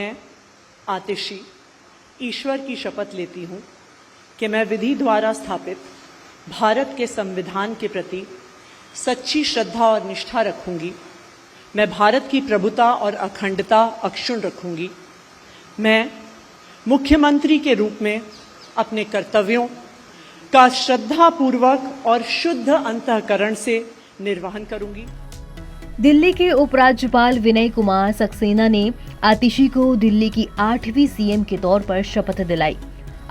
मैं आतिशी ईश्वर की शपथ लेती हूँ कि मैं विधि द्वारा स्थापित भारत के संविधान के प्रति सच्ची श्रद्धा और निष्ठा रखूंगी। मैं भारत की प्रभुता और अखंडता अक्षुण्ण रखूंगी। मैं मुख्यमंत्री के रूप में अपने कर्तव्यों का श्रद्धापूर्वक और शुद्ध अंतःकरण से निर्वहन करूंगी। दिल्ली के उपराज्यपाल विनय कुमार सक्सेना ने आतिशी को दिल्ली की 8वीं सीएम के तौर पर शपथ दिलाई।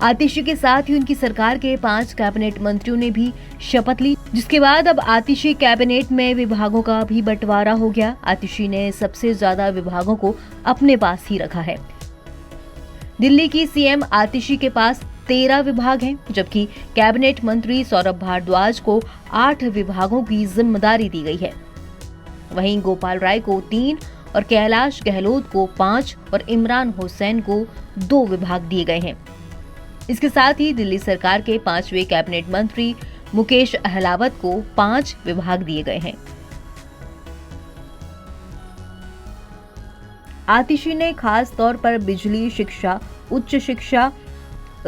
आतिशी के साथ ही उनकी सरकार के 5 कैबिनेट मंत्रियों ने भी शपथ ली, जिसके बाद अब आतिशी कैबिनेट में विभागों का भी बंटवारा हो गया। आतिशी ने सबसे ज्यादा विभागों को अपने पास ही रखा है। दिल्ली की सीएम आतिशी के पास 13 विभाग हैं, जबकि कैबिनेट मंत्री सौरभ भारद्वाज को 8 विभागों की जिम्मेदारी दी गई है। वहीं गोपाल राय को 3 और कैलाश गहलोत को 5 और इमरान हुसैन को 2 विभाग दिए गए हैं। इसके साथ ही दिल्ली सरकार के 5वें कैबिनेट मंत्री मुकेश अहलावत को 5 विभाग दिए गए हैं। आतिशी ने खास तौर पर बिजली, शिक्षा, उच्च शिक्षा,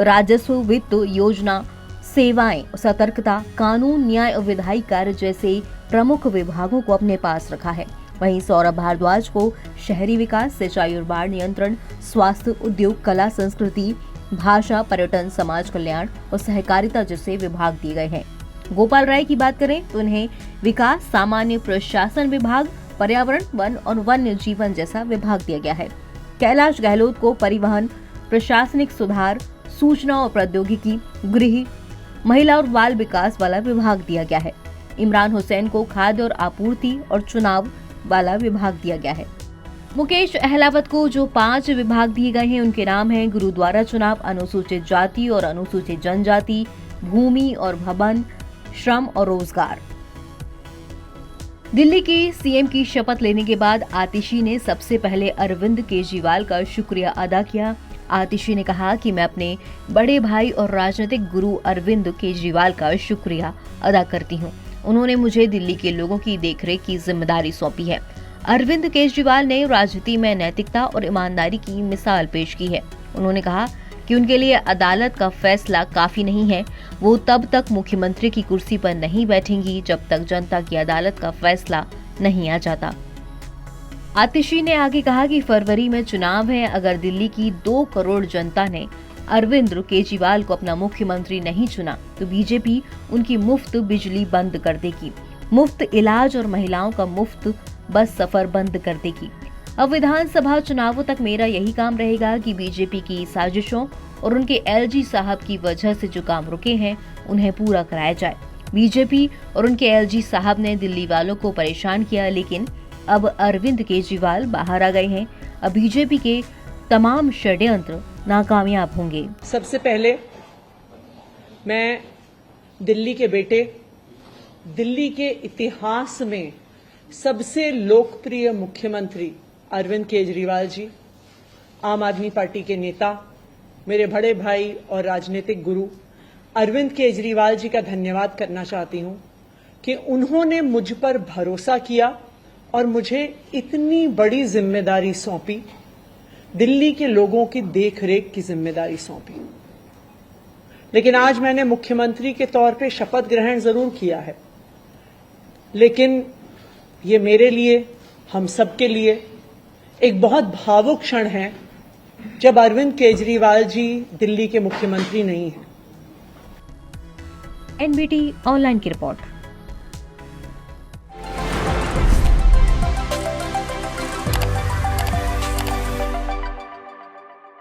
राजस्व, वित्त, योजना, सेवाएं, सतर्कता, कानून, न्याय और विधायी कार्य जैसे प्रमुख विभागों को अपने पास रखा है। वहीं सौरभ भारद्वाज को शहरी विकास, सिंचाई और बाढ़ नियंत्रण, स्वास्थ्य, उद्योग, कला, संस्कृति, भाषा, पर्यटन, समाज कल्याण और सहकारिता जैसे विभाग दिए गए हैं। गोपाल राय की बात करें तो उन्हें विकास, सामान्य प्रशासन विभाग, पर्यावरण, वन और वन्य जीवन जैसा विभाग दिया गया है। कैलाश गहलोत को परिवहन, प्रशासनिक सुधार, सूचना और प्रौद्योगिकी, गृह, महिला और बाल विकास वाला विभाग दिया गया है। इमरान हुसैन को खाद्य और आपूर्ति और चुनाव वाला विभाग दिया गया है। मुकेश अहलावत को जो 5 विभाग दिए गए हैं उनके नाम हैं गुरुद्वारा चुनाव, अनुसूचित जाति और अनुसूचित जनजाति, भूमि और भवन, श्रम और रोजगार। दिल्ली की सीएम की शपथ लेने के बाद आतिशी ने सबसे पहले अरविंद केजरीवाल का शुक्रिया अदा किया। आतिशी ने कहा कि मैं अपने बड़े भाई और राजनीतिक गुरु अरविंद केजरीवाल का शुक्रिया अदा करती हूं। उन्होंने मुझे दिल्ली के लोगों की देखरेख की जिम्मेदारी सौंपी है। अरविंद केजरीवाल ने राजनीति में नैतिकता और ईमानदारी की मिसाल पेश की है। उन्होंने कहा कि उनके लिए अदालत का फैसला काफी नहीं है। वो तब तक मुख्यमंत्री की कुर्सी पर नहीं बैठेंगी जब तक जनता की अदालत का फैसला नहीं आ जाता। आतिशी ने आगे कहा कि फरवरी में चुनाव है। अगर दिल्ली की 2 करोड़ जनता ने अरविंद केजरीवाल को अपना मुख्यमंत्री नहीं चुना तो बीजेपी उनकी मुफ्त बिजली बंद कर देगी, मुफ्त इलाज और महिलाओं का मुफ्त बस सफर बंद कर देगी। अब विधानसभा चुनावों तक मेरा यही काम रहेगा कि बीजेपी की साजिशों और उनके एलजी साहब की वजह से जो काम रुके हैं उन्हें पूरा कराया जाए। बीजेपी और उनके एलजी साहब ने दिल्ली वालों को परेशान किया, लेकिन अब अरविंद केजरीवाल बाहर आ गए हैं। अब बीजेपी के तमाम षड्यंत्र नाकामयाब होंगे। सबसे पहले मैं दिल्ली के बेटे, दिल्ली के इतिहास में सबसे लोकप्रिय मुख्यमंत्री अरविंद केजरीवाल जी, आम आदमी पार्टी के नेता, मेरे बड़े भाई और राजनीतिक गुरु अरविंद केजरीवाल जी का धन्यवाद करना चाहती हूं कि उन्होंने मुझ पर भरोसा किया और मुझे इतनी बड़ी जिम्मेदारी सौंपी, दिल्ली के लोगों की देखरेख की जिम्मेदारी सौंपी। लेकिन आज मैंने मुख्यमंत्री के तौर पे शपथ ग्रहण जरूर किया है, लेकिन ये मेरे लिए, हम सबके लिए एक बहुत भावुक क्षण है जब अरविंद केजरीवाल जी दिल्ली के मुख्यमंत्री नहीं हैं। एनबीटी ऑनलाइन की रिपोर्ट।